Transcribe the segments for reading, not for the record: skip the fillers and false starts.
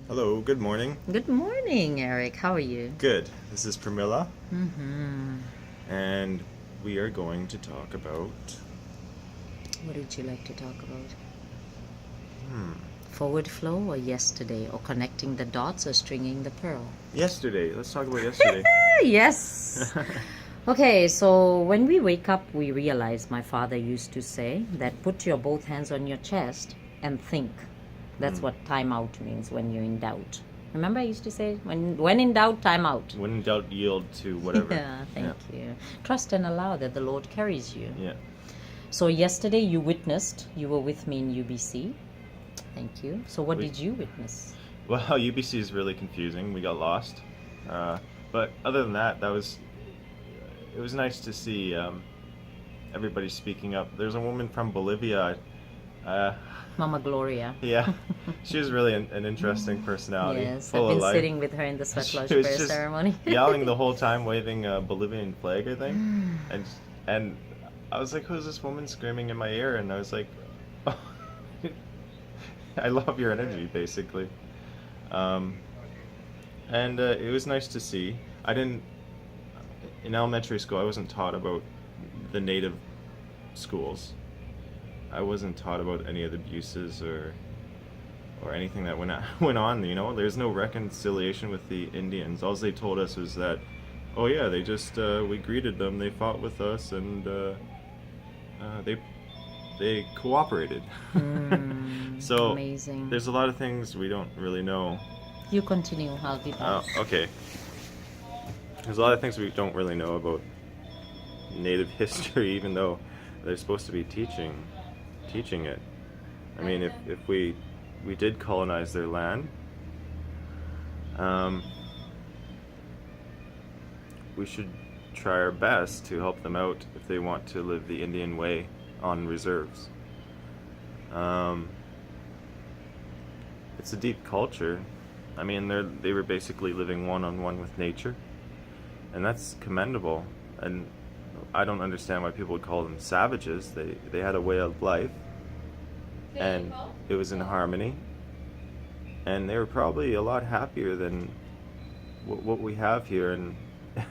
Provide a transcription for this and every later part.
Hello, good morning. Good morning, Eric. How are you? Good. This is Pramila, Mm-hmm. and we are going to talk about What would you like to talk about? hmm, Forward flow or yesterday or connecting the dots or stringing the pearl? yesterday. Let's talk about yesterday. Yes. Okay, so when we wake up, we realize my father used to say that put your both hands on your chest and think. That's Hmm. what time out means when you're in doubt. Remember I used to say when in doubt, time out. When in doubt, yield to whatever. Yeah, Yeah. thank you. Trust and allow that the Lord carries you. Yeah. So yesterday you witnessed, you were with me in UBC. Thank you. So what We, did you witness? well, UBC is really confusing. We got lost, uh, but other than that, it was nice to see everybody speaking up. There's a woman from Bolivia. Uh, Mama Gloria. yeah, she was really an interesting personality, Yes, I've full of been life. sitting with her in the sweat lodge She was prayer just ceremony. yelling the whole time, waving a Bolivian flag, I think. And and I was like, "Who's this woman screaming in my ear?" And I was like, oh, "I love your energy, basically." Um, and it was nice to see. I didn't in elementary school. I wasn't taught about the native schools. I wasn't taught about any of the abuses or anything that went on. There's no reconciliation with the Indians. All they told us was that, oh yeah, they just we greeted them, they fought with us, and they cooperated. So Amazing. there's a lot of things we don't really know. You continue, I'll be back. Oh, okay. There's a lot of things we don't really know about Native history, even though they're supposed to be teaching it. I mean, if we did colonize their land, um, we should try our best to help them out if they want to live the Indian way on reserves. Um, it's a deep culture. I mean, they were basically living one on one with nature, and that's commendable. And I don't understand why people would call them savages. They had a way of life, and it was in harmony, and they were probably a lot happier than what we have here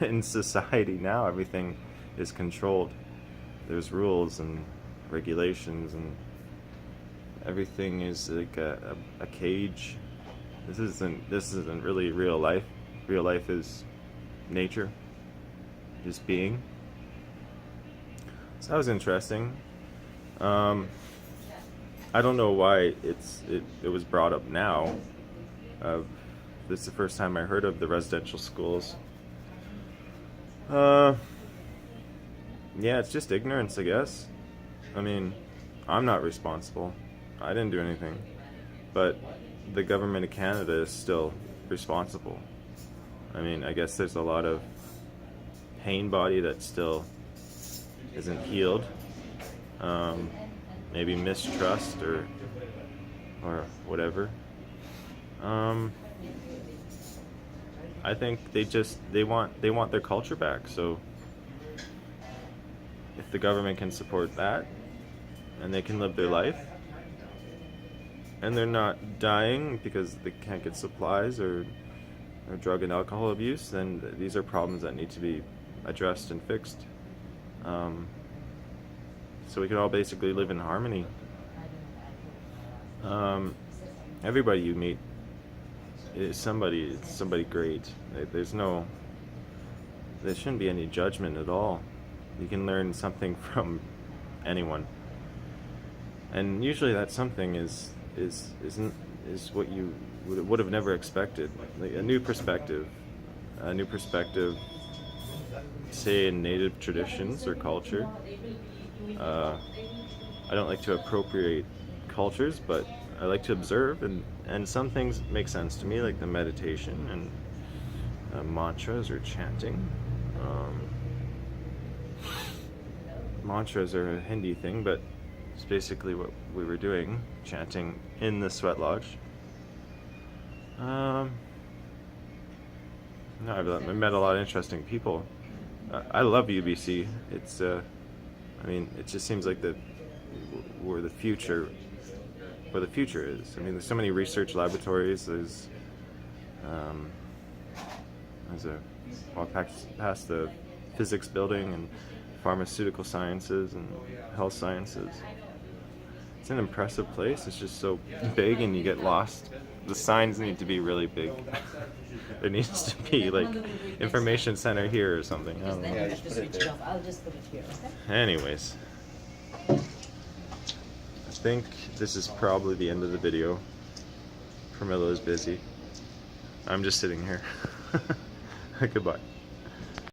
in society now. Everything is controlled. There's rules and regulations, and everything is like a cage. This isn't really real life. Real life is nature, just being. So that was interesting. Um, I don't know why it was brought up now. This is the first time I heard of the residential schools. Uh, yeah, it's just ignorance, I guess. I mean, I'm not responsible. I didn't do anything. But the government of Canada is still responsible. I mean, I guess there's a lot of pain body that still isn't healed. Um, Maybe mistrust or whatever. Um, I think they want their culture back. So if the government can support that and they can live their life and they're not dying because they can't get supplies or drug and alcohol abuse, then these are problems that need to be addressed and fixed. Um, so we can all basically live in harmony. Um, Everybody you meet is somebody great. There shouldn't be any judgment at all. You can learn something from anyone, and usually that something is what you would have never expected. Like a new perspective, say in native traditions or culture. Uh, I don't like to appropriate cultures, but I like to observe, and some things make sense to me, like the meditation and mantras or chanting. Um, Mantras are a Hindi thing, but it's basically what we were doing, chanting in the sweat lodge. Um, no, I've met a lot of interesting people. I love UBC. I mean, it just seems like where the future, where the future is. I mean, there's so many research laboratories. There's As I walk past the physics building and pharmaceutical sciences and health sciences. It's an impressive place. It's just so big and you get lost. The signs need to be really big. There needs to be like information center here or something. I don't know. Then you have to switch it off. I'll just put it here, okay? Anyways, I think this is probably the end of the video. Carmilla is busy. I'm just sitting here. Goodbye.